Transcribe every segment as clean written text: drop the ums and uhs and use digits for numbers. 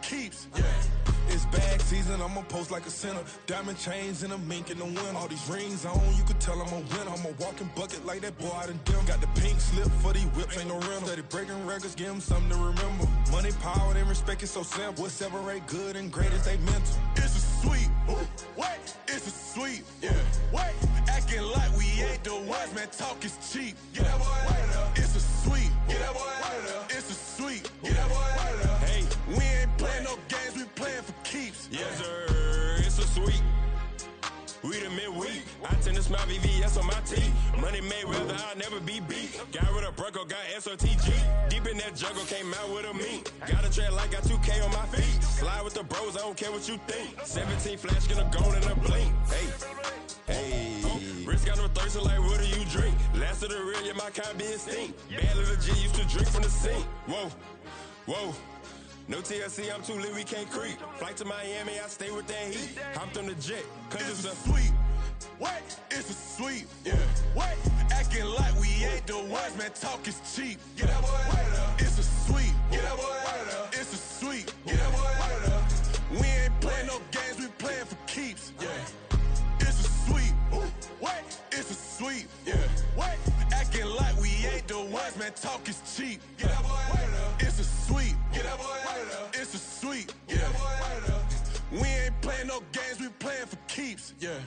keeps, yeah. It's bag season, I'ma post like a sinner. Diamond chains and a mink in the wind. All these rings on, you can tell I'm a winner. I'm a walking bucket like that boy out in dim. Got the pink slip for these whips, ain't no rental. Steady breaking records, give them something to remember. Money, power, and respect is so simple. What separate good and great is they mental. It's a sweet, what? It's a sweet, yeah. What? Acting like we ain't the ones, man, talk is cheap. Get that boy out of there. It's a sweet, get that boy out of there. It's a sweet, get that boy out of there. Hey, we ain't playing no games, we playing for keeps. Yes, sir, it's a sweet. We the midweek. I tend to smile VVS on my teeth. Money made rather I'll never be beat. Got rid of Bronco, got SOTG. Deep in that jungle, came out with a meat. Got a tread like got 2K on my feet. Slide with the bros, I don't care what you think. 17 flash, gonna go in a blink. Hey. Wrist got no thirst, like what do you drink? Last of the real, yeah, my kind be extinct. Bad little G used to drink from the sink. Whoa. No TLC, I'm too lit, we can't creep. Flight to Miami, I stay with that heat. Hopped on the jet, cause it's a sweet. What? It's a sweet, yeah. What? Acting like we ain't the ones, man, talk is cheap. Get that boy out of there. It's a sweet, get that boy out of there. It's a sweet, get that boy out of there. We ain't playing no games, we playing for keeps, yeah. It's a sweet, what? It's a sweet, yeah. What? Acting like we ain't the ones, man, talk is cheap. Get that boy out of there. It's a sweet, get that boy out of there. It's a sweet, get that boy out of there. We ain't playing no games, we playing for keeps, yeah.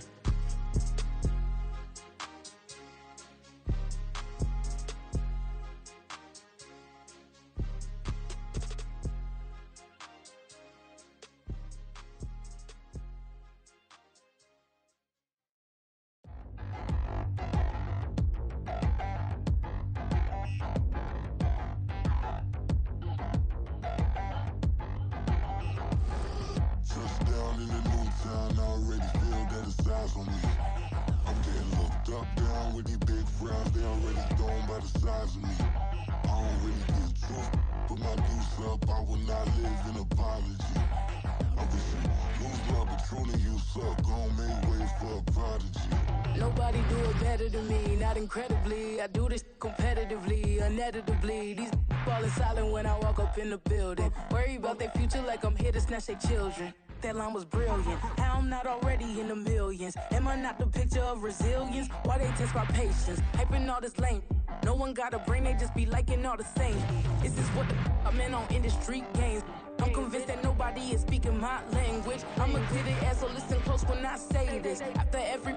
Nobody do it better than me, not incredibly. I do this competitively, uneditably. These falling silent when I walk up in the building. Worry about their future like I'm here to snatch their children. That line was brilliant. How I'm not already in the millions? Am I not the picture of resilience? Why they test my patience? Hyping all this lame. No one got a brain, they just be liking all the same. Is this what the I'm in on industry games? I'm convinced that nobody is speaking my language. I'ma get it as so listen close when I say this. After every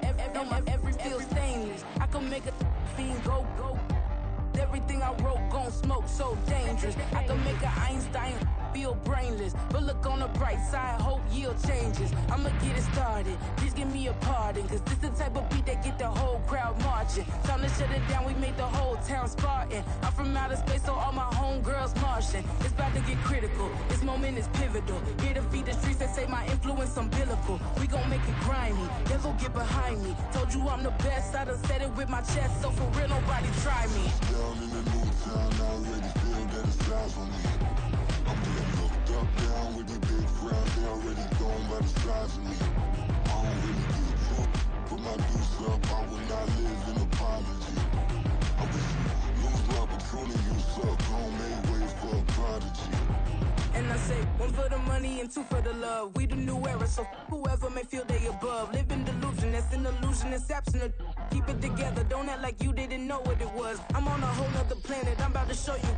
feel stainless. I can make a fiend go. Everything I wrote gon' smoke, so dangerous. I can make an Einstein feel brainless. But look on the bright side, hope yield changes. I'ma get it started, please give me a pardon. Cause this the type of beat that get the whole crowd marching. Time to shut it down, we made the whole town Spartan. I'm from outer space, so all my homegirls Martian. It's about to get critical, this moment is pivotal. Here to feed the streets that say my influence umbilical. We gon' make it grimy, never get behind me. Told you I'm the best, I done said it with my chest. So for real, nobody try me. Down in the new town, I already feel that it's eyes on me. I'm getting looked up, down with these big frowns. They already gone by the size of me. I don't really get drunk, put my deuce up. I will not live in apology. I wish you lose love, but truly you suck. Gon' make way for a prodigy. And I say, one for the money and two for the love. We the new era, so whoever may feel they above. Live in delusion, that's an illusion, it's absent. Keep it together, don't act like you didn't know what it was. I'm on a whole nother planet, I'm about to show you.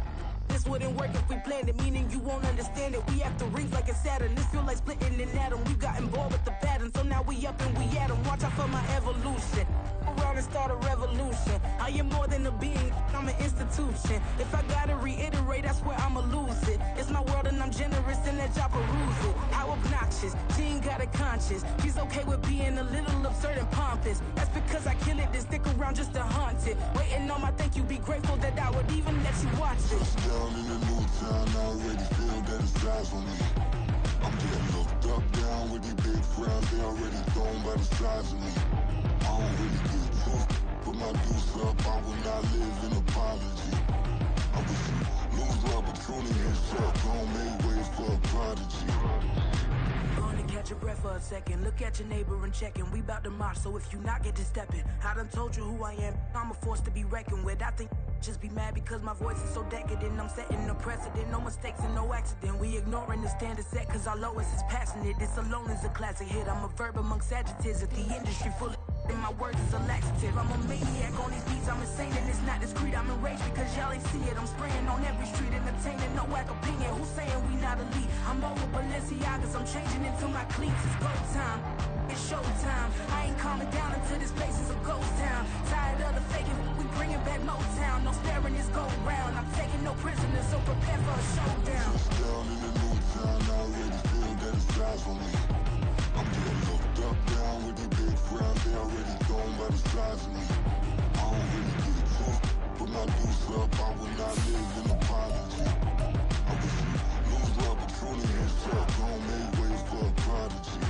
This wouldn't work if we planned it, meaning you won't understand it. We have to rings like a Saturn, this feel like splitting an atom. We got involved with the pattern, so now we up and we at 'em. Watch out for my evolution. Around and start a revolution. I am more than a being, I'm an institution. If I gotta reiterate, that's where I'ma lose it. It's my world and I'm generous and that y'all peruse it. How obnoxious, she ain't got a conscience. She's okay with being a little absurd and pompous. That's because I kill it, then stick around just to haunt it. Waiting on my thank you, be grateful that I would even let you watch it. Down in the new town, I already feel that it's eyes on me. I'm getting looked up, down with these big frowns. They already gone by the size of me. I don't really get drunk, put my deuce up. I will not live in apology. I wish you lose love, but truly you suck. Gon' make way for a prodigy. Gonna catch your breath for a second. Look at your neighbor and check in. We bout to march, so if you not get to stepping. I done told you who I am. I'm a force to be reckoned with. I think just be mad because my voice is so decadent. I'm setting a precedent. No mistakes and no accident. We be ignoring the standard set, cause our lowest is passionate. This alone is a classic hit. I'm a verb amongst adjectives. If the industry full of and my words is a laxative. I'm a maniac on these beats, I'm insane and it's not discreet. I'm enraged because y'all ain't see it. I'm spraying on every street, entertaining, no whack opinion. Who's saying we not elite? I'm over Balenciagas, I'm changing into my cleats. It's go time, it's showtime. I ain't calming down until this place is a ghost town. Tired of the faking, we bringing back Motown. No sparing this go round. I'm taking no prisoners, so prepare for a showdown. Down in the new town, I already feel that it's eyes on me. I'm getting looked up, down with the big frown. They already gone by the size of me. I don't really get it took. Put my deuce up, I will not live in apology. I wish you lose love, but truly yourself. Don't make way for a prodigy.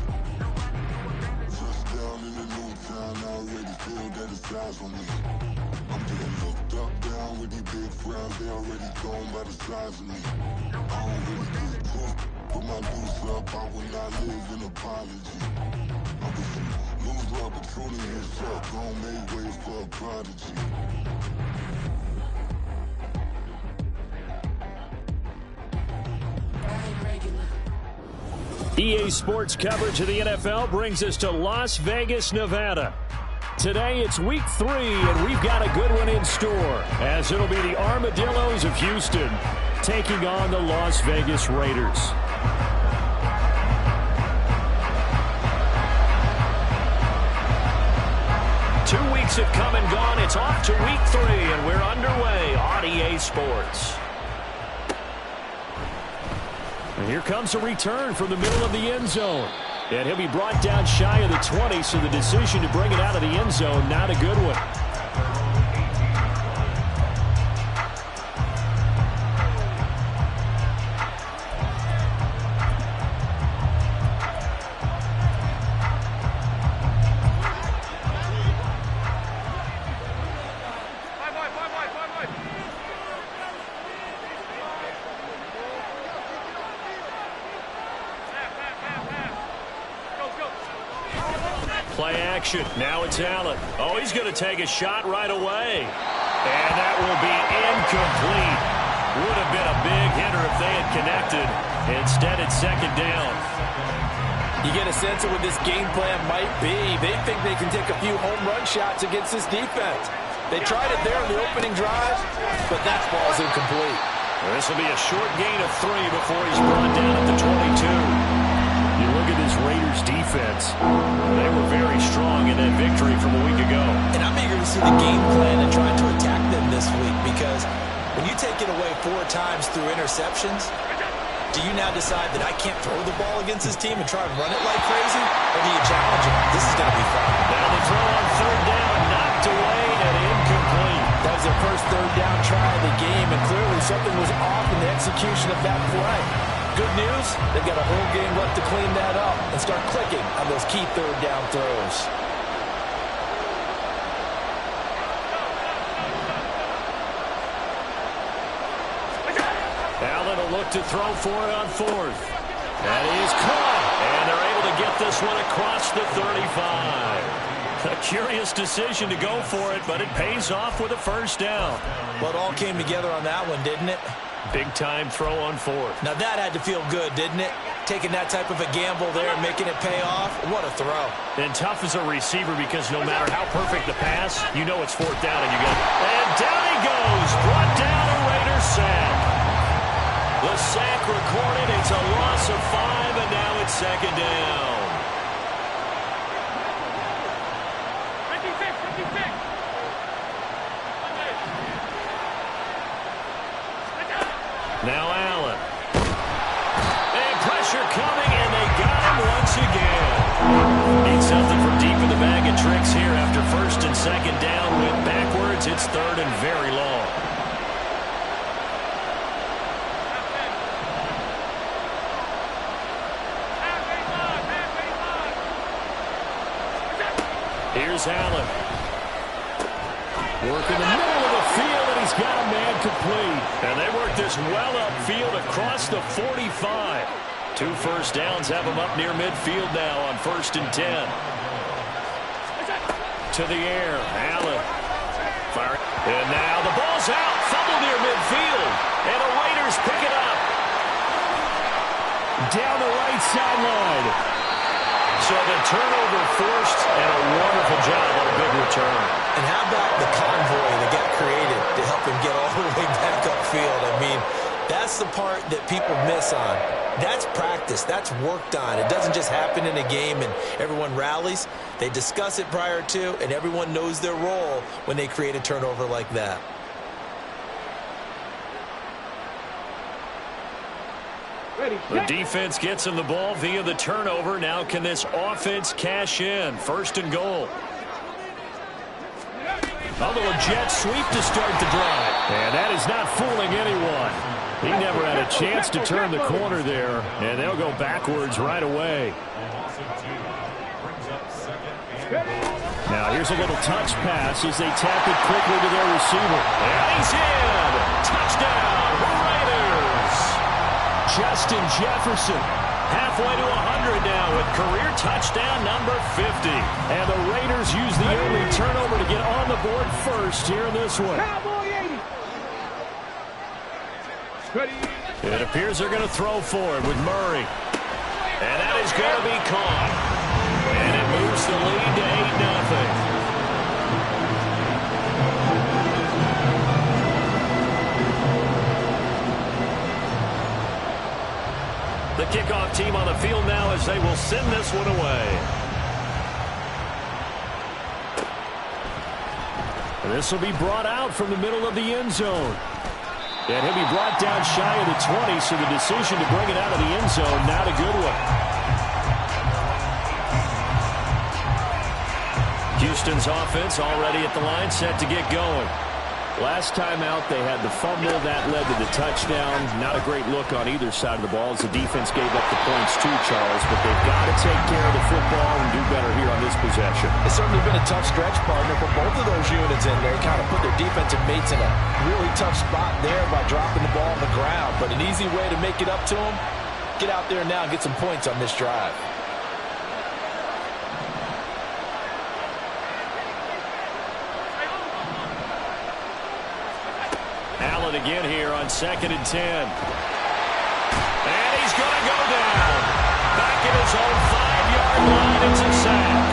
Just down in the new town, I already feel that it's eyes on me. I'm getting looked up, down with the big frowns. They already gone by the size of me. I don't really get it took. Put my deuce up, I will not live in apology. I wish you lose love, but truly yourself. Don't make way for a prodigy. EA Sports coverage of the NFL brings us to Las Vegas, Nevada. Today it's week 3, and we've got a good one in store, as it'll be the Armadillos of Houston taking on the Las Vegas Raiders. Two weeks have come and gone. It's off to week 3, and we're underway on EA Sports. And here comes a return from the middle of the end zone. And he'll be brought down shy of the 20, so the decision to bring it out of the end zone, not a good one. Play action. Now it's Allen. Oh, he's going to take a shot right away. And that will be incomplete. Would have been a big hitter if they had connected. Instead, it's second down. You get a sense of what this game plan might be. They think they can take a few home run shots against this defense. They tried it there in the opening drive, but that ball's incomplete. This will be a short gain of 3 before he's brought down at the 22. You look at this Raiders defense. They were very strong in that victory from a week ago. And I'm eager to see the game plan and trying to attack them this week, because when you take it away 4 times through interceptions, do you now decide that I can't throw the ball against this team and try and run it like crazy? Or do you challenge them? This is going to be fun. Now the throw on third down, knocked away and incomplete. That was their first third down try of the game, and clearly something was off in the execution of that play. Good news, they've got a whole game left to clean that up and start clicking on those key third down throws. Allen will look to throw for it on 4th. That is caught, and they're able to get this one across the 35. A curious decision to go for it, but it pays off with a first down. Well, it all came together on that one, didn't it? Big-time throw on 4th. Now that had to feel good, didn't it? Taking that type of a gamble there and making it pay off. What a throw. And tough as a receiver, because no matter how perfect the pass, you know it's 4th down and you get it. And down he goes. Brought down a Raiders sack. The sack recorded. It's a loss of 5, and now it's second down. Now Allen. And pressure coming, and they got him once again. Need something from deep in the bag of tricks here after first and second down. Went backwards. It's 3rd and very long. Here's Allen. Working the middle of the field, and he's got a man complete. And they work this well upfield across the 45. 2 first downs have him up near midfield now on 1st and 10. To the air, Allen. Fire. And now the ball's out. Fumble near midfield. And the Raiders pick it up. Down the right sideline. So the turnover forced, and a wonderful job on a big return. And how about the convoy that got created to help him get all the way back upfield? I mean, that's the part that people miss on. That's practice. That's worked on. It doesn't just happen in a game and everyone rallies. They discuss it prior to, and everyone knows their role when they create a turnover like that. The defense gets him the ball via the turnover. Now can this offense cash in? First and goal. A little jet sweep to start the drive. And that is not fooling anyone. He never had a chance to turn the corner there, and they'll go backwards right away. Now here's a little touch pass as they tap it quickly to their receiver. And he's in. Touchdown, Raiders. Justin Jefferson, halfway to 100 now with career touchdown number 50. And the Raiders use the early turnover to get on the board first here in this one. It appears they're going to throw forward with Murray. And that is going to be caught. And it moves the lead to 8-0. The kickoff team on the field now as they will send this one away. This will be brought out from the middle of the end zone. And he'll be brought down shy of the 20, so the decision to bring it out of the end zone, not a good one. Houston's offense already at the line, set to get going. Last time out, they had the fumble. That led to the touchdown. Not a great look on either side of the ball as the defense gave up the points too, Charles. But they've got to take care of the football and do better here on this possession. It's certainly been a tough stretch, partner, for both of those units in there. Kind of put their defensive mates in a really tough spot there by dropping the ball on the ground. But an easy way to make it up to them, get out there now and get some points on this drive. Again here on 2nd and 10. And he's going to go down. Back at his own 5-yard line. It's a sack.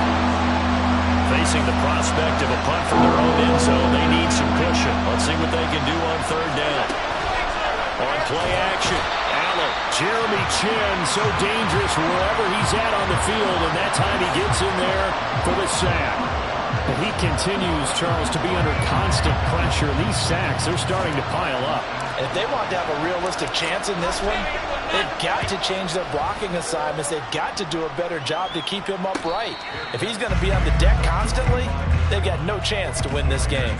Facing the prospect of a punt from their own end zone, they need some cushion. Let's see what they can do on 3rd down. On play action, Allen, Jeremy Chin, so dangerous wherever he's at on the field, and that time he gets in there for the sack. And he continues, Charles, to be under constant pressure. These sacks, they're starting to pile up. And if they want to have a realistic chance in this one, they've got to change their blocking assignments. They've got to do a better job to keep him upright. If he's going to be on the deck constantly, they've got no chance to win this game.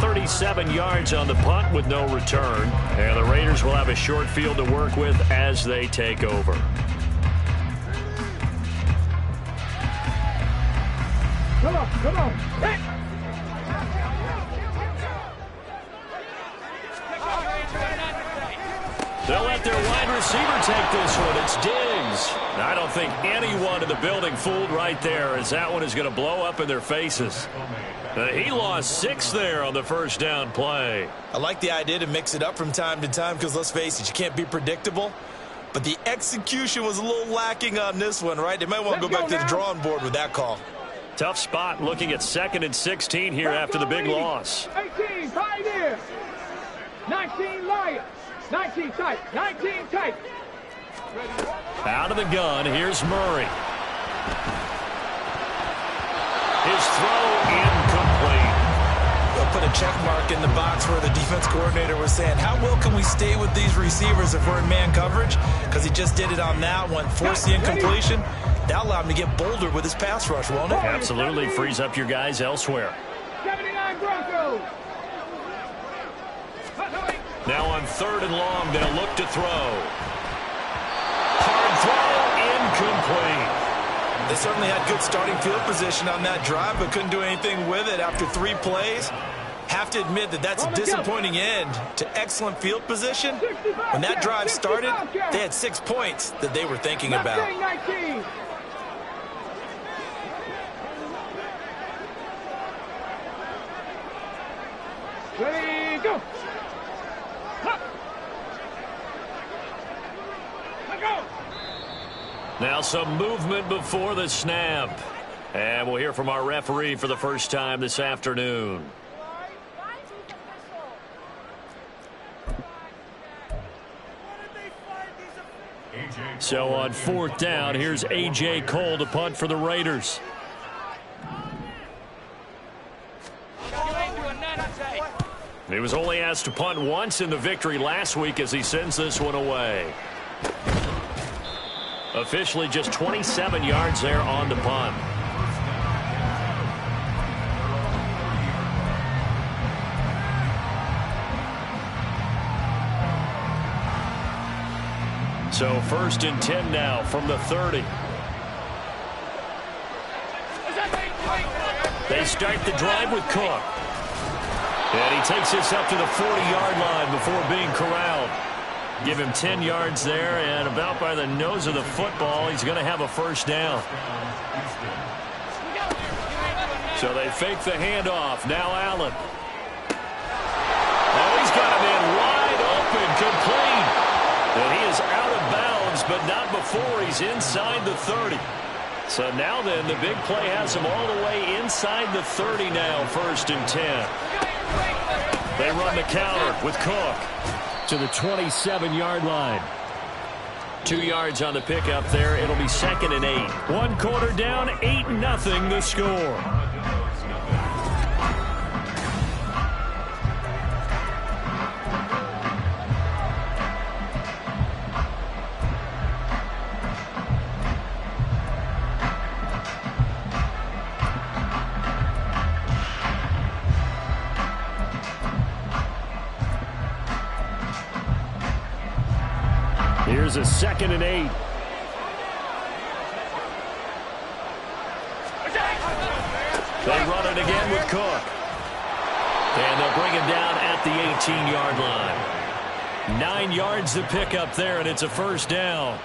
37 yards on the punt with no return. And the Raiders will have a short field to work with as they take over. Come on, come on. Hey. They'll let their wide receiver take this one. It's Diggs. I don't think anyone in the building fooled right there, as that one is going to blow up in their faces. He lost 6 there on the first down play. I like the idea to mix it up from time to time because, let's face it, you can't be predictable. But the execution was a little lacking on this one, right? They might want to go back to the drawing board with that call. Tough spot looking at 2nd and 16 here after the big loss. 18, Pioneer. 19, Lions. 19 tight. 19 tight. Out of the gun, here's Murray. His throw incomplete. They'll put a check mark in the box where the defense coordinator was saying, how well can we stay with these receivers if we're in man coverage? Because he just did it on that one, forced the incompletion. That'll allow him to get bolder with his pass rush, won't it? Absolutely. Frees up your guys elsewhere. 79 Broncos. Now on 3rd and long, they'll look to throw. Hard throw, incomplete. They certainly had good starting field position on that drive, but couldn't do anything with it after 3 plays. Have to admit that that's a disappointing end to excellent field position. When that drive started, they had 6 points that they were thinking about. Ready, go. Let go. Now some movement before the snap. And we'll hear from our referee for the first time this afternoon. So on 4th down, here's A.J. Cole to punt for the Raiders. He was only asked to punt once in the victory last week as he sends this one away. Officially just 27 yards there on the punt. So 1st and 10 now from the 30. They start the drive with Cook. And he takes this up to the 40-yard line before being corralled. Give him 10 yards there, and about by the nose of the football, he's going to have a first down. So they fake the handoff. Now Allen. Oh, he's got him in wide open, complete. And he is out of bounds, but not before he's inside the 30. So now then, the big play has him all the way inside the 30 now, 1st and 10. They run the counter with Cook to the 27-yard line. 2 yards on the pickup there. It'll be 2nd and 8. 1 quarter down, 8-0 the score. Here's a 2nd and 8. They run it again with Cook. And they'll bring him down at the 18-yard line. 9 yards to pick up there, and it's a first down.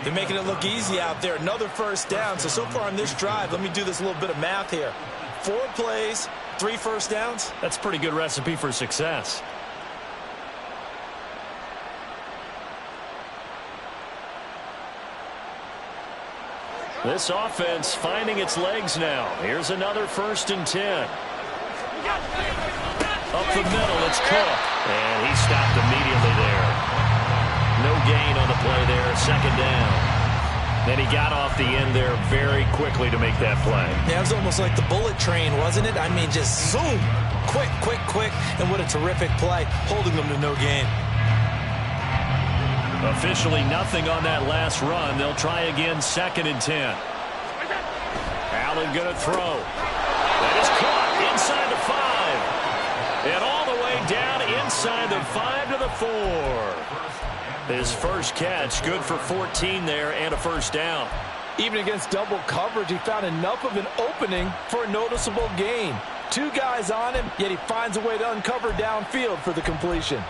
They're making it look easy out there. Another first down. So far on this drive, let me do this little bit of math here. 4 plays, 3 first downs. That's a pretty good recipe for success. This offense finding its legs now. Here's another 1st and 10. Up the middle, it's Cook. And he stopped immediately there. No gain on the play there, 2nd down. Then he got off the end there very quickly to make that play. Yeah, it was almost like the bullet train, wasn't it? I mean, just zoom. Quick, quick, quick. And what a terrific play, holding them to no gain. Officially nothing on that last run. They'll try again, 2nd and 10. Allen going to throw. That is caught inside the 5. And all the way down inside the 5 to the 4. His first catch, good for 14 there and a first down. Even against double coverage, he found enough of an opening for a noticeable gain. 2 guys on him, yet he finds a way to uncover downfield for the completion.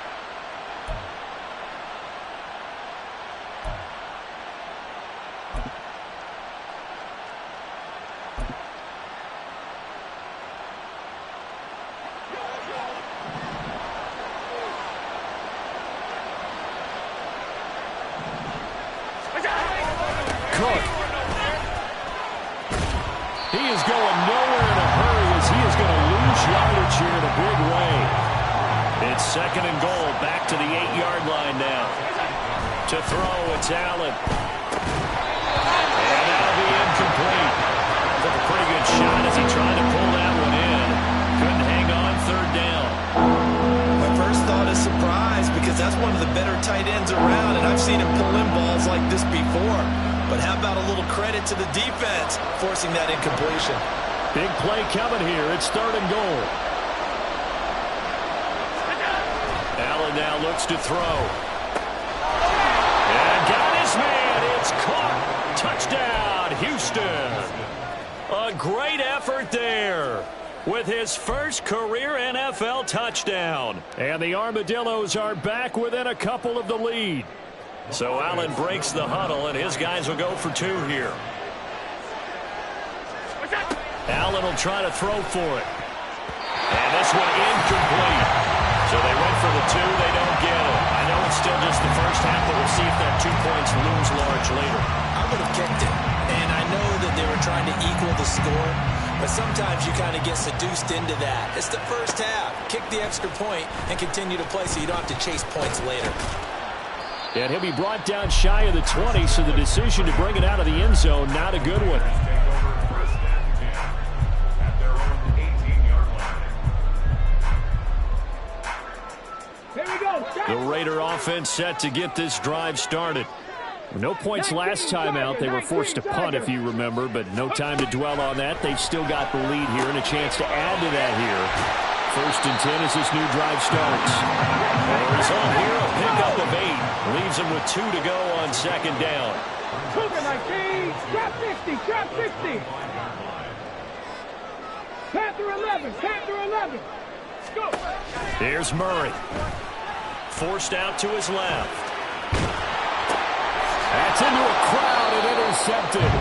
Cook. He is going nowhere in a hurry as he is going to lose yardage here in a big way. It's 2nd and goal, back to the 8-yard line now. To throw, it's Allen. And that'll be incomplete. Took a pretty good shot as he tried to pull that one in. Couldn't hang on, 3rd down. My first thought is surprise, because that's one of the better tight ends around, and I've seen him pull in balls like this before. But how about a little credit to the defense forcing that incompletion? Big play coming here. It's 3rd and goal. Allen now looks to throw. And got his man. It's caught. Touchdown, Houston. A great effort there with his first career NFL touchdown. And the Armadillos are back within a couple of the lead. So Allen breaks the huddle, and his guys will go for 2 here. Allen will try to throw for it. And this one incomplete. So they went for the 2. They don't get it. I know it's still just the first half, but we'll see if that 2 points looms large later. I would have score. But sometimes you kind of get seduced into that. It's the first half. Kick the extra point and continue to play so you don't have to chase points later. And he'll be brought down shy of the 20, so the decision to bring it out of the end zone, not a good one. The Raider offense set to get this drive started. No points last time out. They were forced to punt, if you remember, but no time to dwell on that. They've still got the lead here and a chance to add to that here. 1st and 10 as this new drive starts. Result here, a pickup of 8. Leaves them with 2 to go on 2nd down. Cougar 19, trap 60, trap 60. Panther 11, Panther 11. Go. Here's Murray. Forced out to his left. That's into a crowd and intercepted.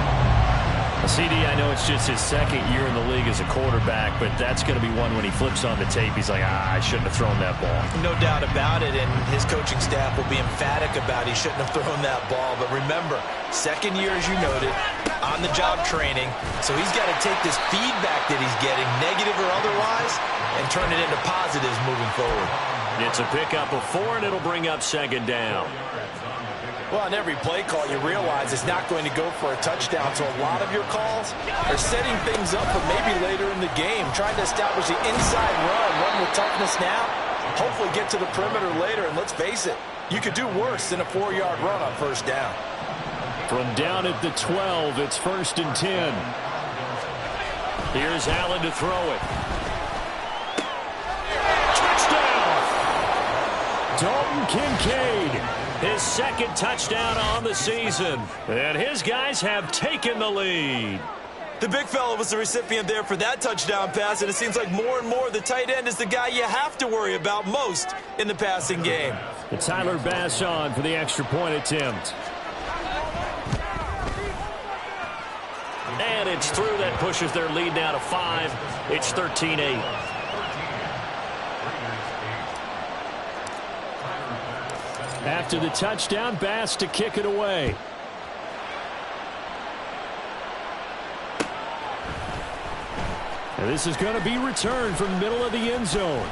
CD, I know it's just his 2nd year in the league as a quarterback, but that's going to be one when he flips on the tape. He's like, I shouldn't have thrown that ball. No doubt about it, and his coaching staff will be emphatic about he shouldn't have thrown that ball. But remember, 2nd year, as you noted, on-the-job training, so he's got to take this feedback that he's getting, negative or otherwise, and turn it into positives moving forward. It's a pickup of 4, and it'll bring up 2nd down. Well, on every play call, you realize it's not going to go for a touchdown, so a lot of your calls are setting things up for maybe later in the game, trying to establish the inside run with toughness now, hopefully get to the perimeter later, and let's face it, you could do worse than a 4-yard run on 1st down. From down at the 12, it's 1st and 10. Here's Allen to throw it. Touchdown! Dalton Kincaid. His 2nd touchdown on the season. And his guys have taken the lead. The big fella was the recipient there for that touchdown pass, and it seems like more and more the tight end is the guy you have to worry about most in the passing game. And Tyler Bass on for the extra point attempt. And it's through. That pushes their lead now to 5. It's 13-8. After the touchdown, Bass to kick it away. And this is going to be returned from the middle of the end zone.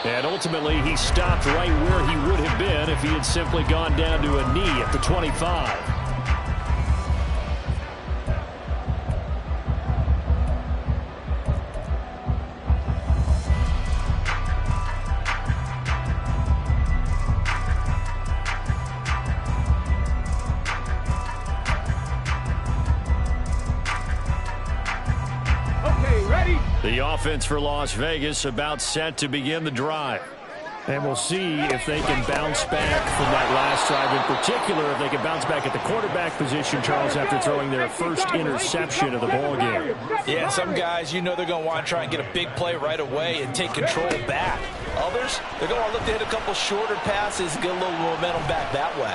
And ultimately, he stopped right where he would have been if he had simply gone down to a knee at the 25. The offense for Las Vegas about set to begin the drive. And we'll see if they can bounce back from that last drive. In particular, if they can bounce back at the quarterback position, Charles, after throwing their first interception of the ballgame. Yeah, some guys, you know they're going to want to try and get a big play right away and take control back. Others, they're going to look to hit a couple shorter passes, get a little momentum back that way.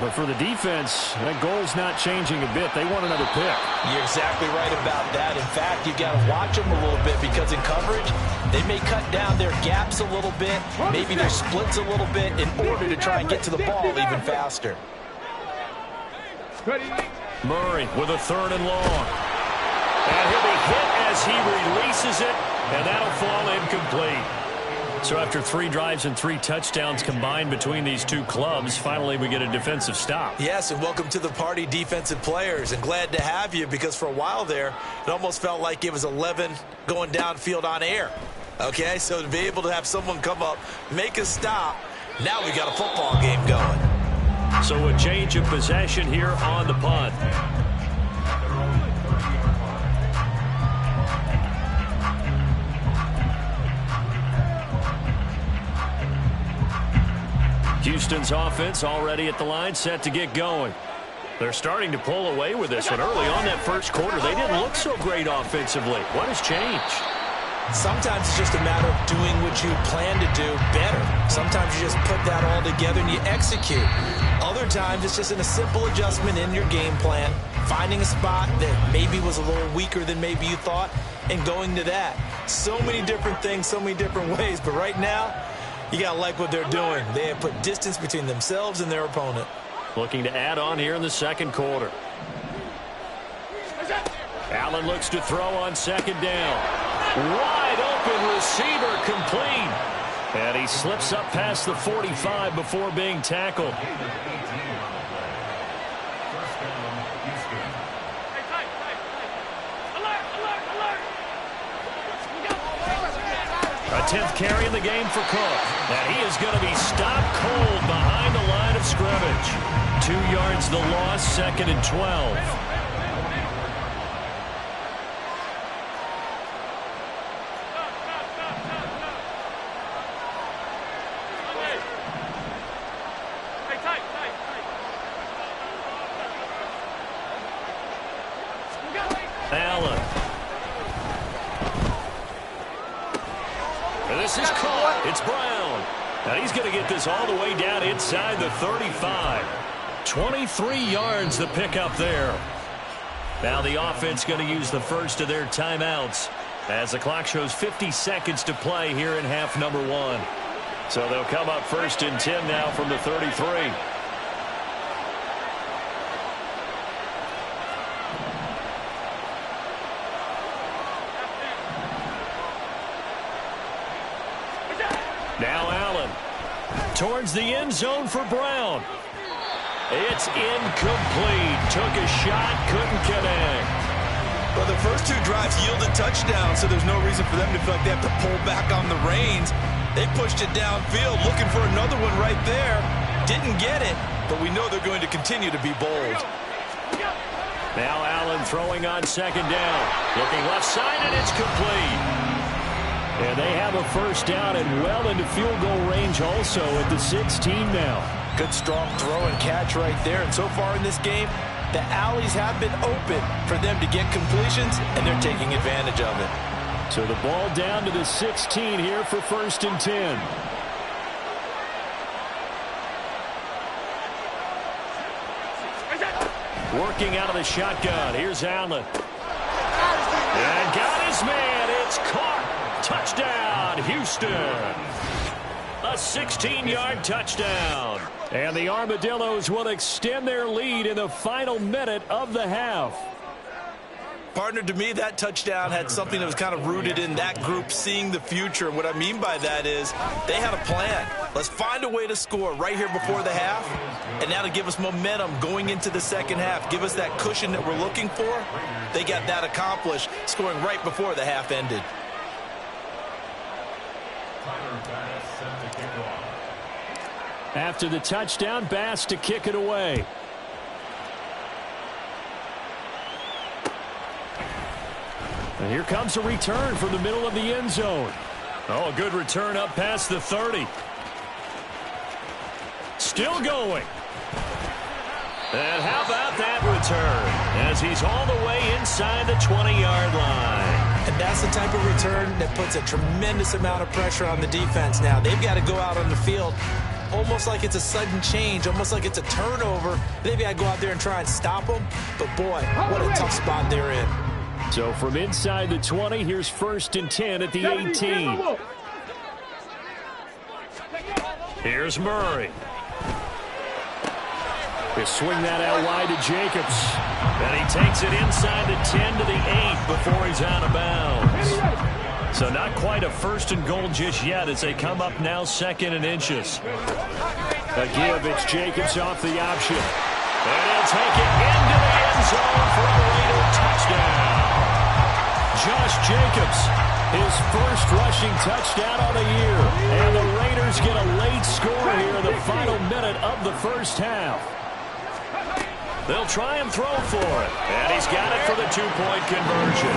But for the defense, that goal's not changing a bit. They want another pick. You're exactly right about that. In fact, you've got to watch them a little bit because in coverage, they may cut down their gaps a little bit, maybe their splits a little bit in order to try and get to the ball even faster. Murray with a 3rd and long. And he'll be hit as he releases it, and that'll fall incomplete. So after 3 drives and 3 touchdowns combined between these two clubs, finally we get a defensive stop. Yes, and welcome to the party, defensive players. And glad to have you because for a while there, it almost felt like it was 11 going downfield on air. Okay, so to be able to have someone come up, make a stop, now we got a football game going. So a change of possession here on the punt. Houston's offense already at the line, set to get going. They're starting to pull away with this one. Early on that first quarter, they didn't look so great offensively. What has changed? Sometimes it's just a matter of doing what you plan to do better. Sometimes you just put that all together and you execute. Other times it's just a simple adjustment in your game plan, finding a spot that maybe was a little weaker than maybe you thought, and going to that. So many different things, so many different ways, but right now, you got to like what they're doing. They have put distance between themselves and their opponent. Looking to add on here in the second quarter. Allen looks to throw on second down. Wide open receiver complete. And he slips up past the 45 before being tackled. A 10th carry in the game for Cook. And he is going to be stopped cold behind the line of scrimmage. 2 yards the loss, 2nd and 12. Allen. And this is caught. It's Brown. And he's going to get this all the way down inside the 35. 23 yards the pickup there. Now the offense going to use the first of their timeouts as the clock shows 50 seconds to play here in half number 1. So they'll come up 1st and 10 now from the 33. Now Allen towards the end zone for Brown. It's incomplete. Took a shot, couldn't connect. Well, the first 2 drives yielded touchdowns, so there's no reason for them to feel like they have to pull back on the reins. They pushed it downfield, looking for another one right there. Didn't get it, but we know they're going to continue to be bold. Now Allen throwing on second down. Looking left side, and it's complete. And they have a first down and well into field goal range also at the 16 now. Good strong throw and catch right there. And so far in this game, the alleys have been open for them to get completions, and they're taking advantage of it. So the ball down to the 16 here for 1st and 10. Working out of the shotgun. Here's Allen. And got his man. It's caught. Touchdown, Houston. A 16-yard touchdown. And the Armadillos will extend their lead in the final minute of the half. Partner, to me, that touchdown had something that was kind of rooted in that group seeing the future. And what I mean by that is they had a plan. Let's find a way to score right here before the half. And now to give us momentum going into the second half, give us that cushion that we're looking for. They got that accomplished, scoring right before the half ended. After the touchdown, Bass to kick it away. And here comes a return from the middle of the end zone. Oh, a good return up past the 30. Still going. And how about that return as he's all the way inside the 20-yard line. And that's the type of return that puts a tremendous amount of pressure on the defense now. They've got to go out on the field almost like it's a sudden change, almost like it's a turnover. They've got to go out there and try and stop them. But, boy, what a tough spot they're in. So from inside the 20, here's 1st and 10 at the 18. Here's Murray. He'll swing that out wide to Jacobs. And he takes it inside the 10 to the 8 before he's out of bounds. So not quite a 1st and goal just yet as they come up now 2nd and inches. A give, it's Jacobs off the option. And he'll take it into the end zone for a Raider touchdown. Josh Jacobs, his first rushing touchdown on the year. And the Raiders get a late score here in the final minute of the first half. They'll try and throw for it. And he's got it for the 2-point conversion.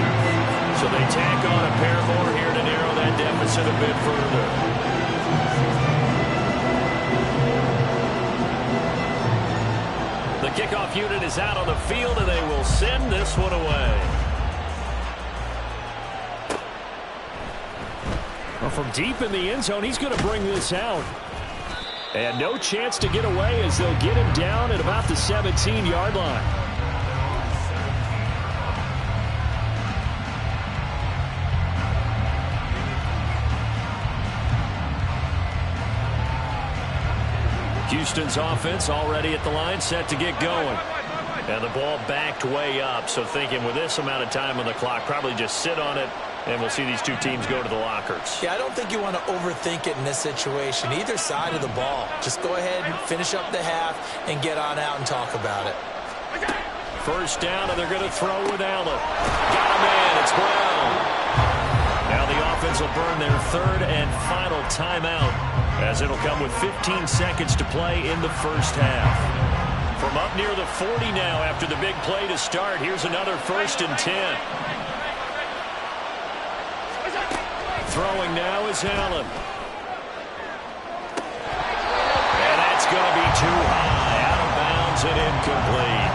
So they tack on a pair more here to narrow that deficit a bit further. The kickoff unit is out on the field, and they will send this one away. Well, from deep in the end zone, he's going to bring this out. And no chance to get away as they'll get him down at about the 17-yard line. Houston's offense already at the line, set to get going. And the ball backed way up, so thinking with this amount of time on the clock, probably just sit on it, and we'll see these two teams go to the lockers. Yeah, I don't think you want to overthink it in this situation. Either side of the ball. Just go ahead and finish up the half and get on out and talk about it. First down, and they're going to throw with Allen. Got a man, it's Brown. Now the offense will burn their third and final timeout, as it'll come with 15 seconds to play in the first half. From up near the 40 now after the big play to start, here's another 1st and 10. Throwing now is Allen. And that's going to be too high, out of bounds and incomplete.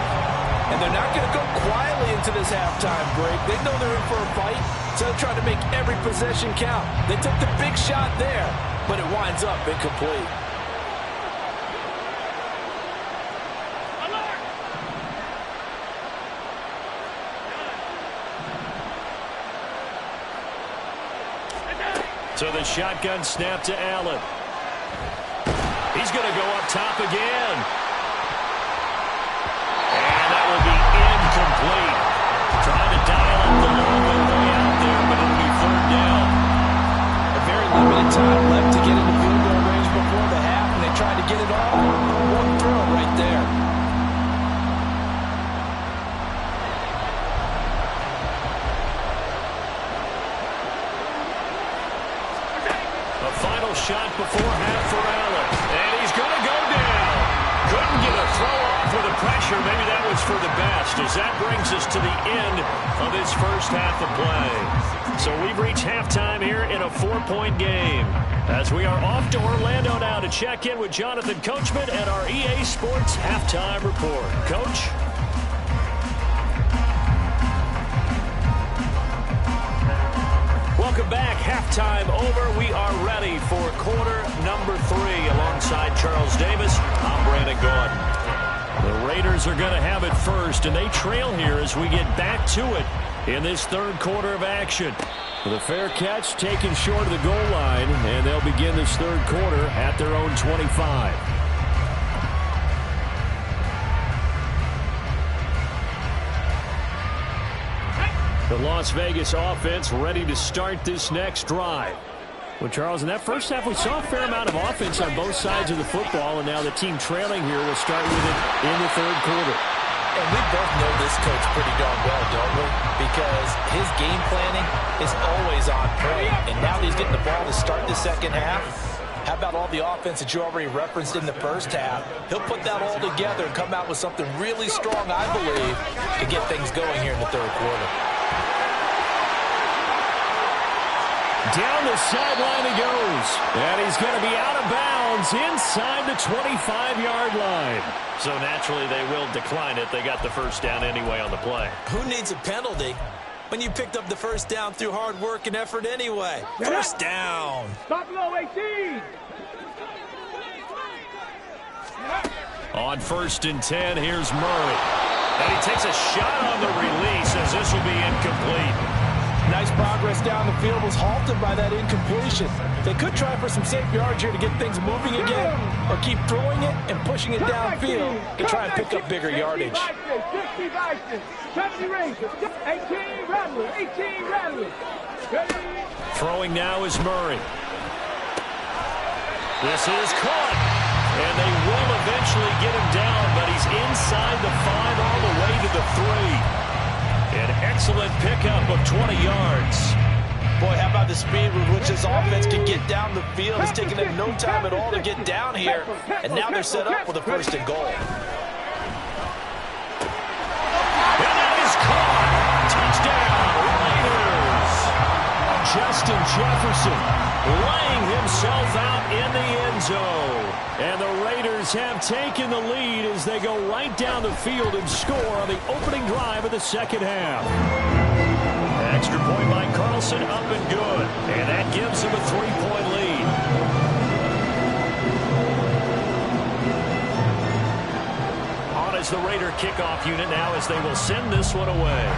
And they're not going to go quietly into this halftime break. They know they're in for a fight, so they're trying to make every possession count. They took the big shot there, but it winds up incomplete. So the shotgun snap to Allen. He's going to go up top again. And that will be incomplete. Trying to dial up the long way out there, but it'll be 3rd down. A very limited time left to get into field goal range before the half, and they tried to get it all. One throw right there. Final shot before half for Allen. And he's going to go down. Couldn't get a throw off with the pressure. Maybe that was for the best, as that brings us to the end of this first half of play. So we've reached halftime here in a 4-point game, as we are off to Orlando now to check in with Jonathan Coachman and our EA Sports Halftime Report. Coach? Welcome back. Halftime over. We are ready for quarter number 3 alongside Charles Davis. I'm Brandon Gordon. The Raiders are going to have it first, and they trail here as we get back to it in this 3rd quarter of action. With a fair catch taken short of the goal line, and they'll begin this 3rd quarter at their own 25. The Las Vegas offense ready to start this next drive. Well, Charles, in that first half, we saw a fair amount of offense on both sides of the football, and now the team trailing here will start with it in the 3rd quarter. And we both know this coach pretty darn well, don't we? Because his game planning is always on point, and now that he's getting the ball to start the second half, how about all the offense that you already referenced in the first half? He'll put that all together and come out with something really strong, I believe, to get things going here in the 3rd quarter. Down the sideline he goes. And he's going to be out of bounds inside the 25-yard line. So naturally they will decline it. They got the first down anyway on the play. Who needs a penalty when you picked up the first down through hard work and effort anyway? First down. Stop low, 18. On 1st and 10, here's Murray. And he takes a shot on the release, as this will be incomplete. Nice progress down the field, was halted by that incompletion. They could try for some safe yards here to get things moving again, or keep throwing it and pushing it downfield to try and pick up bigger yardage. 18 Rattlers. Throwing now is Murray. This is caught. And they will eventually get him down, but he's inside the 5 all the way to the 3. An excellent pickup of 20 yards. Boy, how about the speed with which this offense can get down the field? It's taken them no time at all to get down here, and now they're set up with a 1st and goal. And that is caught. Touchdown, Raiders. Justin Jefferson laying himself out in the end zone. And the Raiders have taken the lead as they go right down the field and score on the opening drive of the second half. Extra point by Carlson, up and good. And that gives them a 3-point lead. On is the Raider kickoff unit now as they will send this one away.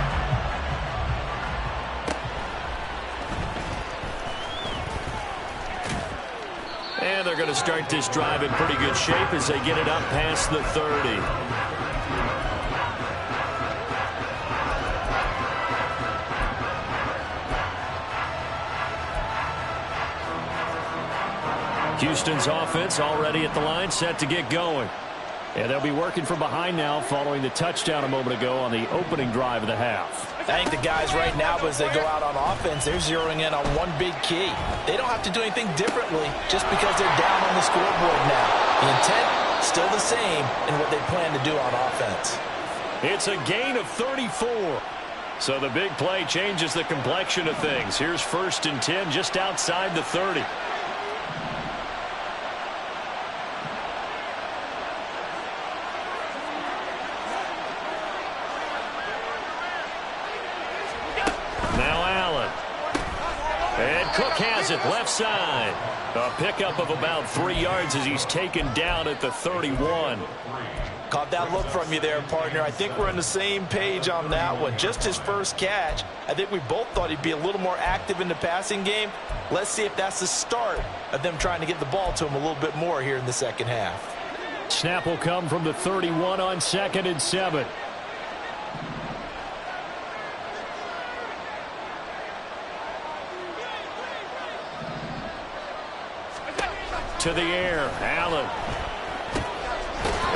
And they're going to start this drive in pretty good shape as they get it up past the 30. Houston's offense already at the line, set to get going. And they'll be working from behind now following the touchdown a moment ago on the opening drive of the half. I think the guys right now, as they go out on offense, they're zeroing in on one big key. They don't have to do anything differently just because they're down on the scoreboard now. The intent, still the same in what they plan to do on offense. It's a gain of 34. So the big play changes the complexion of things. Here's 1st and 10 just outside the 30. Now Allen. And Cook has it left side. A pickup of about 3 yards as he's taken down at the 31. Caught that look from you there, partner. I think we're on the same page on that one. Just his first catch. I think we both thought he'd be a little more active in the passing game. Let's see if that's the start of them trying to get the ball to him a little bit more here in the second half. Snap will come from the 31 on 2nd and 7. To the air, Allen.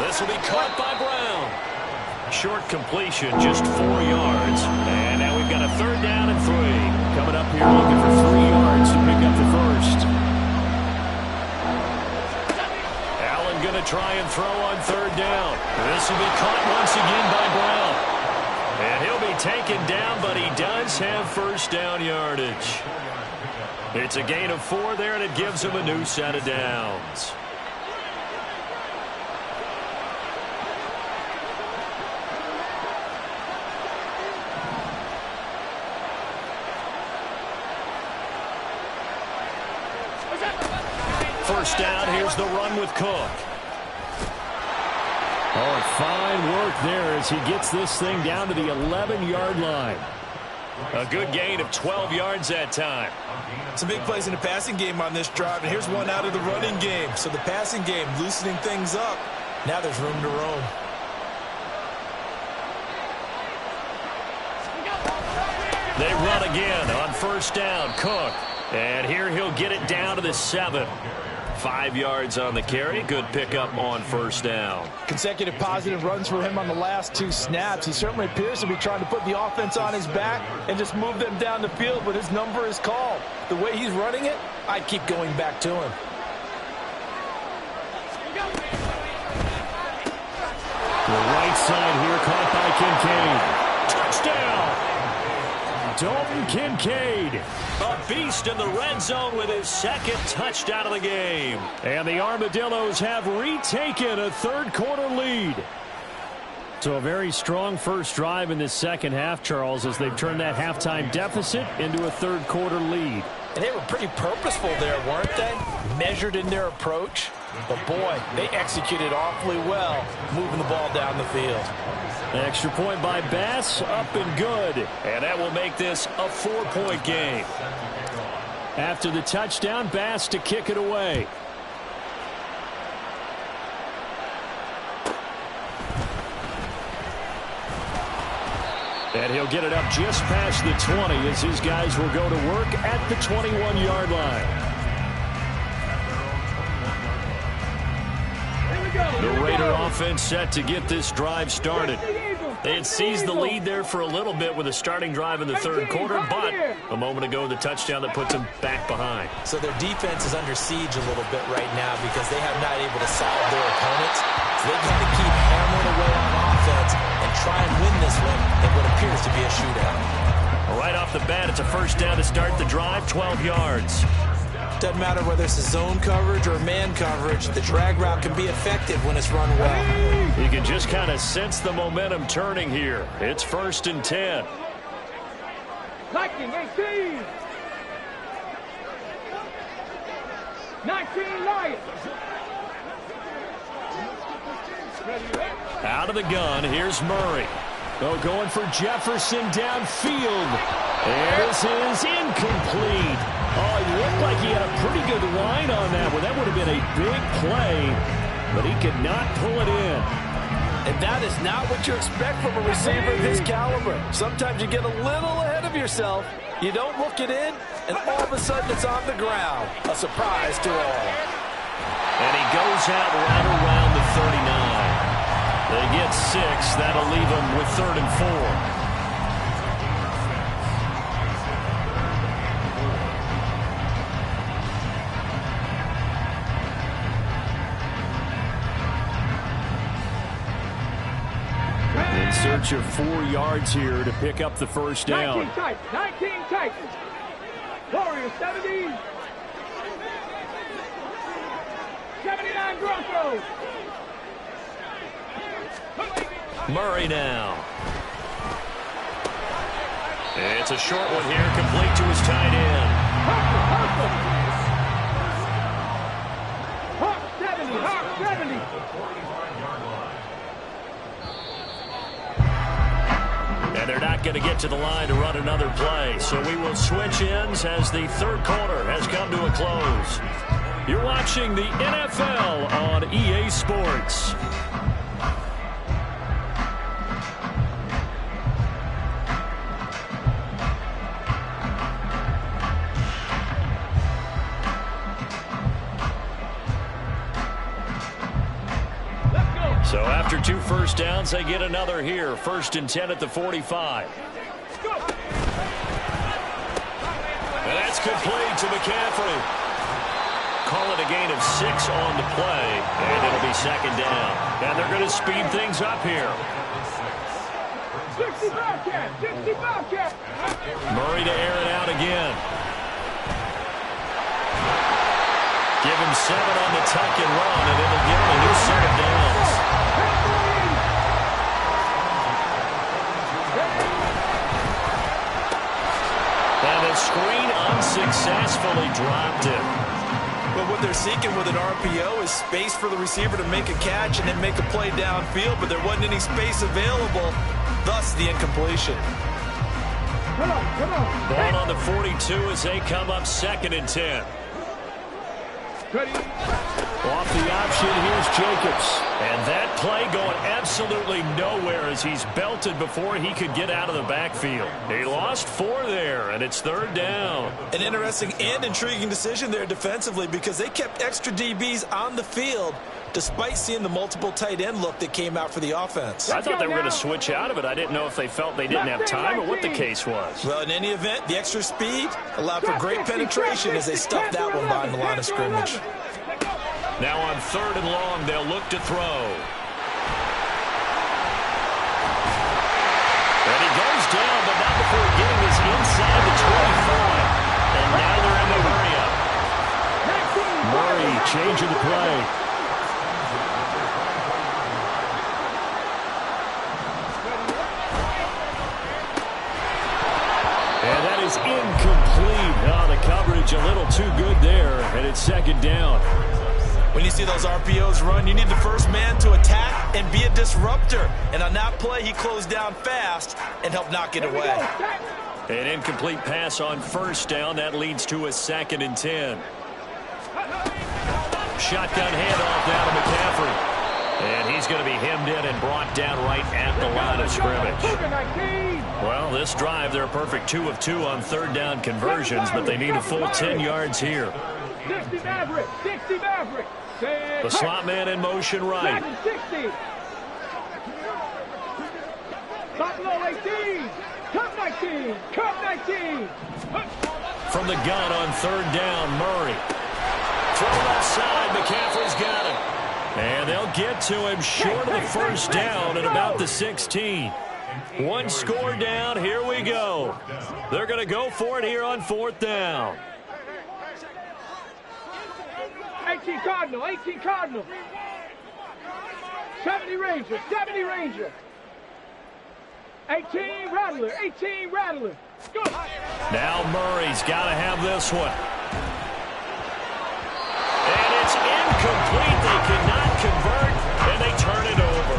This will be caught by Brown. Short completion, just 4 yards. And now we've got a 3rd down and 3. Coming up here looking for 3 yards to pick up the first. Allen going to try and throw on 3rd down. This will be caught once again by Brown. And he'll be taken down, but he does have 1st down yardage. It's a gain of 4 there, and it gives him a new set of downs. First down, here's the run with Cook. Oh, fine work there as he gets this thing down to the 11-yard line. A good gain of 12 yards that time. Some big plays in the passing game on this drive, and here's one out of the running game. So the passing game loosening things up. Now there's room to roam. They run again on 1st down. Cook. And here he'll get it down to the 7. 5 yards on the carry. Good pickup on 1st down. Consecutive positive runs for him on the last 2 snaps. He certainly appears to be trying to put the offense on his back and just move them down the field, but his number is called. The way he's running it, I'd keep going back to him. The right side here caught by Kincaid. Touchdown! Dalton Kincaid, a beast in the red zone with his 2nd touchdown of the game. And the Armadillos have retaken a 3rd quarter lead. So a very strong first drive in this second half, Charles, as they've turned that halftime deficit into a 3rd quarter lead. And they were pretty purposeful there, weren't they? Measured in their approach. But boy, they executed awfully well, moving the ball down the field. An extra point by Bass, up and good. And that will make this a 4-point game. After the touchdown, Bass to kick it away. And he'll get it up just past the 20 as his guys will go to work at the 21-yard line. The Raider offense set to get this drive started. They had seized the lead there for a little bit with a starting drive in the 3rd quarter, but a moment ago the touchdown that puts them back behind. So their defense is under siege a little bit right now because they have not able to solve their opponents. So they got to keep hammering away on offense and try and win this one in what appears to be a shootout. Right off the bat, it's a 1st down to start the drive, 12 yards. Doesn't matter whether it's a zone coverage or man coverage, the drag route can be effective when it's run well. You can just kind of sense the momentum turning here. It's 1st and 10. Lightning 18. 19 Lions. Out of the gun, here's Murray. Oh, going for Jefferson downfield. And this is incomplete. Oh, he looked like he had a pretty good line on that one. That would have been a big play, but he could not pull it in. And that is not what you expect from a receiver of his caliber. Sometimes you get a little ahead of yourself. You don't look it in, and all of a sudden it's on the ground. A surprise to all. And he goes out right around the 39. They get 6. That'll leave them with 3rd and 4. In search of 4 yards here to pick up the first down. 19 Titans. Warriors 70. 79 Broncos. Murray now. It's a short one here, complete to his tight end. Hawk 70. And they're not going to get to the line to run another play. So we will switch ends as the third quarter has come to a close. You're watching the NFL on EA Sports. So after 2 first downs, they get another here. 1st and 10 at the 45. And that's complete to McCaffrey. Call it a gain of 6 on the play, and it'll be 2nd down. And they're going to speed things up here. 60 Bobcat. Murray to air it out again. Give him 7 on the tuck and run, and it'll give him a new set of downs. And the screen unsuccessfully dropped it. But what they're seeking with an RPO is space for the receiver to make a catch and then make a play downfield, but there wasn't any space available, thus the incompletion. Come on. Ball on the 42 as they come up 2nd and 10. Ready. Off the option, here's Jacobs. And that play going absolutely nowhere as he's belted before he could get out of the backfield. He lost 4 there, and it's 3rd down. An interesting and intriguing decision there defensively because they kept extra DBs on the field despite seeing the multiple tight end look that came out for the offense. I thought they were going to switch out of it. I didn't know if they felt they didn't have time or what the case was. Well, in any event, the extra speed allowed for great penetration as they stuffed that one behind the line of scrimmage. Now on 3rd and long, they'll look to throw. And he goes down, but not before getting this inside the 25. And now they're in the hurry-up. Murray changing the play. And that is incomplete. Oh, the coverage a little too good there, and it's 2nd down. When you see those RPOs run, you need the first man to attack and be a disruptor. And on that play, he closed down fast and helped knock it away. An incomplete pass on 1st down. That leads to a 2nd and 10. Shotgun handoff down to McCaffrey. And he's going to be hemmed in and brought down right at the line of scrimmage. Well, this drive, they're a perfect 2 of 2 on 3rd down conversions, but they need a full 10 yards here. 60 Maverick. The slot man in motion right. 60. Top low 18. Cup 19. From the gun on 3rd down, Murray. From the left side, McCaffrey's got him. And they'll get to him short of the 1st down at about the 16. 1 score down. Here we go. They're going to go for it here on 4th down. 18 Cardinal. 70 Ranger. 18 Rattler. Go. Now Murray's got to have this one. And it's incomplete. They cannot convert, and they turn it over.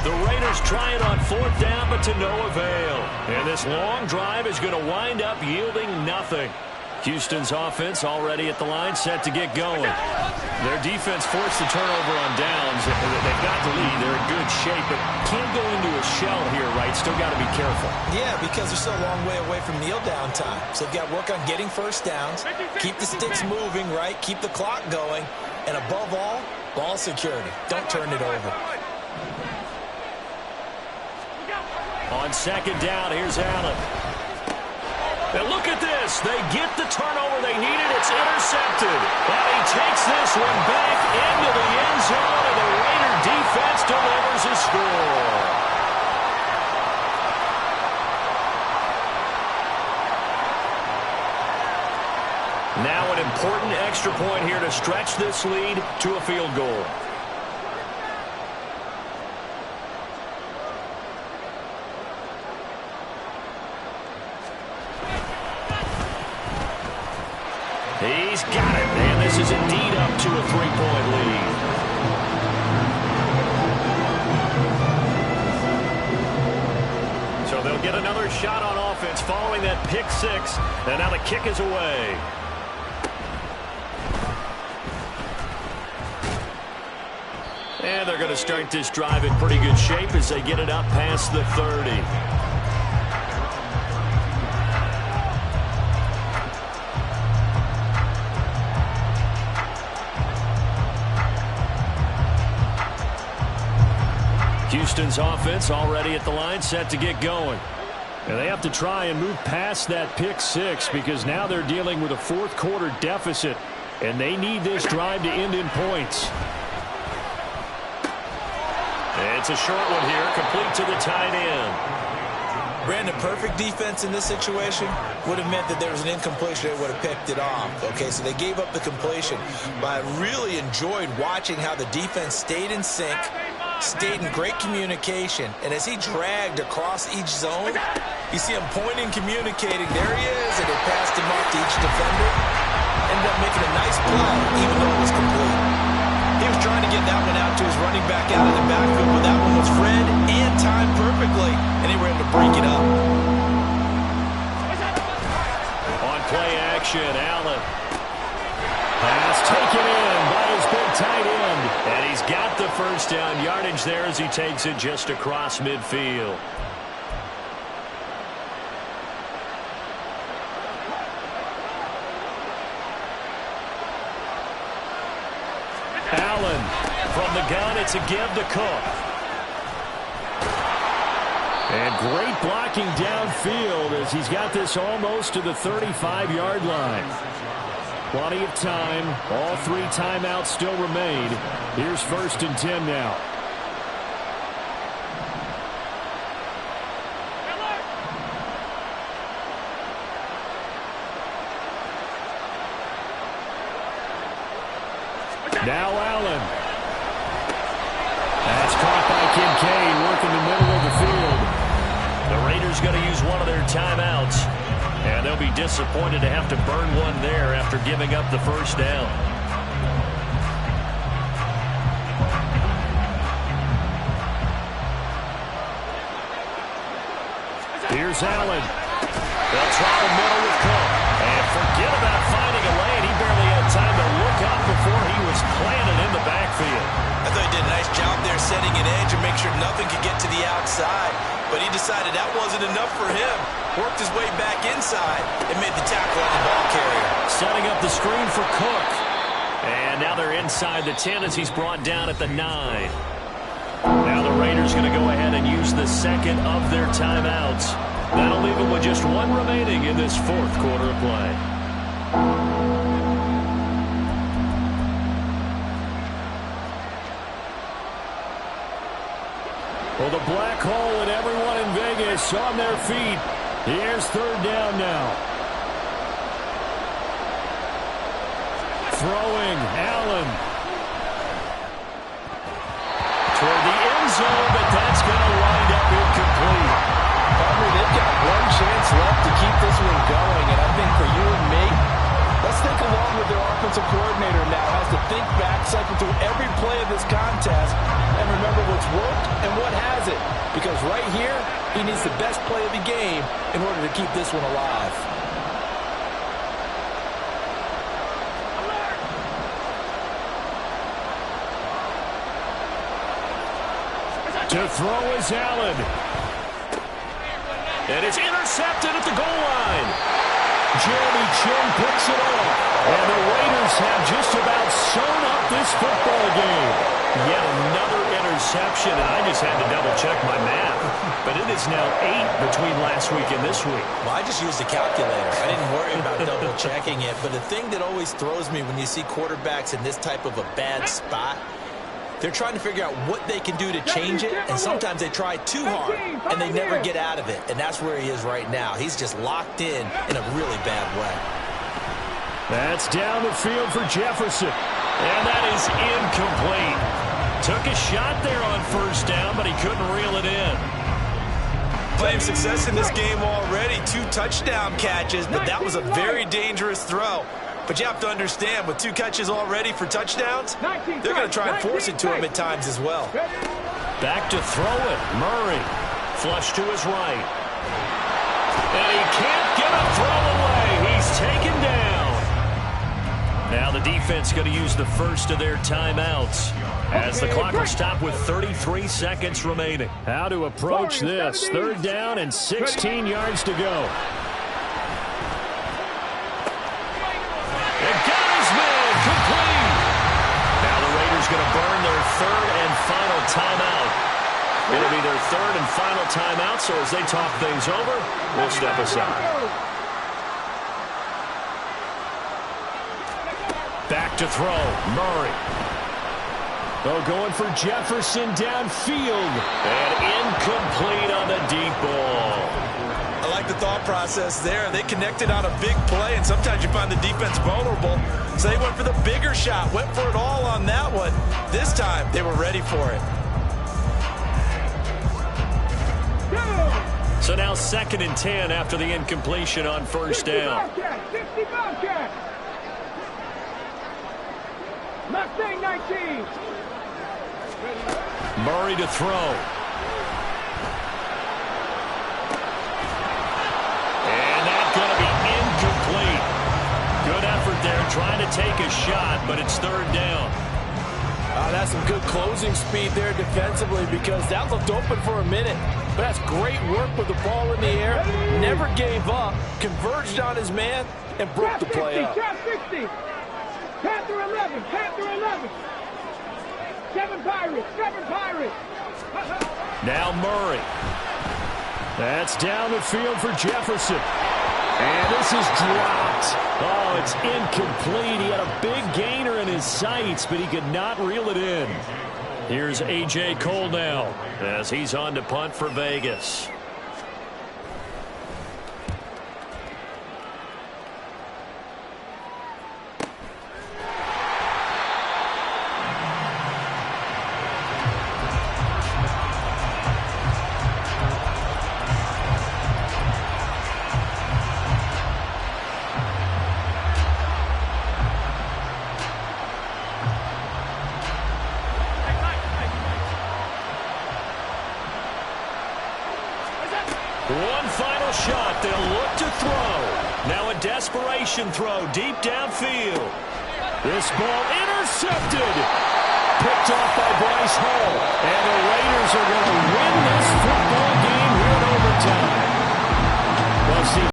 The Raiders try it on 4th down, but to no avail. And this long drive is going to wind up yielding nothing. Houston's offense already at the line, set to get going. Their defense forced the turnover on downs. They've got the lead. They're in good shape, but can't go into a shell here, right? Still got to be careful. Yeah, because they're still a long way away from kneel down time. So they've got to work on getting first downs, keep the sticks moving, right? Keep the clock going. And above all, ball security. Don't turn it over. On second down, here's Allen. And look at this. They get the turnover they needed. It's intercepted. And he takes this one back into the end zone, and the Raider defense delivers a score. Now an important extra point here to stretch this lead to a field goal. He's got it, and this is indeed up to a 3-point lead. So they'll get another shot on offense following that pick six, and now the kick is away. And they're going to start this drive in pretty good shape as they get it up past the 30. Houston's offense already at the line, set to get going. And they have to try and move past that pick six because now they're dealing with a fourth quarter deficit, and they need this drive to end in points. It's a short one here, complete to the tight end. Brandon, perfect defense in this situation would have meant that there was an incompletion. They would have picked it off. Okay, so they gave up the completion. But I really enjoyed watching how the defense stayed in sync, stayed in great communication. And as he dragged across each zone, you see him pointing, communicating. There he is, and they passed him off to each defender. Ended up making a nice play, even though it was complete. He was trying to get that one out to his running back out of the backfield, but that one was read and timed perfectly, and they were able to break it up. On play action, Allen. Pass taken in by his big tight end, and he's got the first down yardage there as he takes it just across midfield. Allen from the gun, it's a give to Cook. And great blocking downfield as he's got this almost to the 35-yard line. Plenty of time. All three timeouts still remain. Here's 1st and 10 now. Now Allen. That's caught by Kincaid, working the middle of the field. The Raiders going to use one of their timeouts, and they'll be disappointed to have to burn one there after giving up the first down. Here's Allen. They'll try the middle with Cook. And forget about finding a lane. He barely had time to look up before he was planted in the backfield. I thought he did a nice job there setting an edge and make sure nothing could get to the outside. But he decided that wasn't enough for him. Worked his way back inside and made the tackle on the ball carrier. Setting up the screen for Cook. And now they're inside the 10 as he's brought down at the 9. Now the Raiders going to go ahead and use the second of their timeouts. That'll leave them with just one remaining in this fourth quarter of play. Well, the black hole and everyone in Vegas on their feet. Here's 3rd down now. Throwing, Allen. Toward the end zone, but that's going to wind up incomplete. They've got one chance left to keep this one going, and I think for you and me, let's think along with their offensive coordinator now. Has to think back, cycle through every play of this contest, and remember what's worked and what hasn't. Because right here, he needs the best play of the game in order to keep this one alive. To throw is Allen. And it's intercepted at the goal line. Jeremy Chin picks it off. And the Raiders have just about sewn up this football game. Yet another interception, and I just had to double-check my math. But it is now 8 between last week and this week. Well, I just used a calculator. I didn't worry about double-checking it. But the thing that always throws me when you see quarterbacks in this type of a bad spot, they're trying to figure out what they can do to change it, and sometimes they try too hard, and they never get out of it. And that's where he is right now. He's just locked in a really bad way. That's down the field for Jefferson. And that is incomplete. Took a shot there on first down, but he couldn't reel it in. Playing success in this game already. 2 touchdown catches, but that was a very dangerous throw. But you have to understand, with 2 catches already for touchdowns, they're going to try and force it to him at times as well. Back to throw it. Murray. Flush to his right. And he can't get a throw away. He's taken down. Now the defense going to use the first of their timeouts as the clock will stop with 33 seconds remaining. How to approach this? 3rd down and 16 yards to go. And got his man complete. Now the Raiders going to burn their 3rd and final timeout. It'll be their 3rd and final timeout, so as they talk things over, we'll step aside. Back to throw. Murray. Oh, going for Jefferson downfield. And incomplete on the deep ball. I like the thought process there. They connected on a big play, and sometimes you find the defense vulnerable. So they went for the bigger shot, went for it all on that one. This time, they were ready for it. So now 2nd and 10 after the incompletion on first down. Mustang 19. Murray to throw. And that's going to be incomplete. Good effort there trying to take a shot, but it's 3rd down. That's some good closing speed there defensively, because that looked open for a minute. But that's great work with the ball in the air. Never gave up, converged on his man, and broke the play up. Shot 60. Panther 11, Panther 11. 7 Pirates. Now Murray. That's down the field for Jefferson. And this is dropped. Oh, it's incomplete. He had a big gainer in his sights, but he could not reel it in. Here's A.J. Cole now as he's on to punt for Vegas. One final shot. They'll look to throw. Now a desperation throw deep downfield. This ball intercepted. Picked off by Bryce Hall. And the Raiders are going to win this football game here in overtime.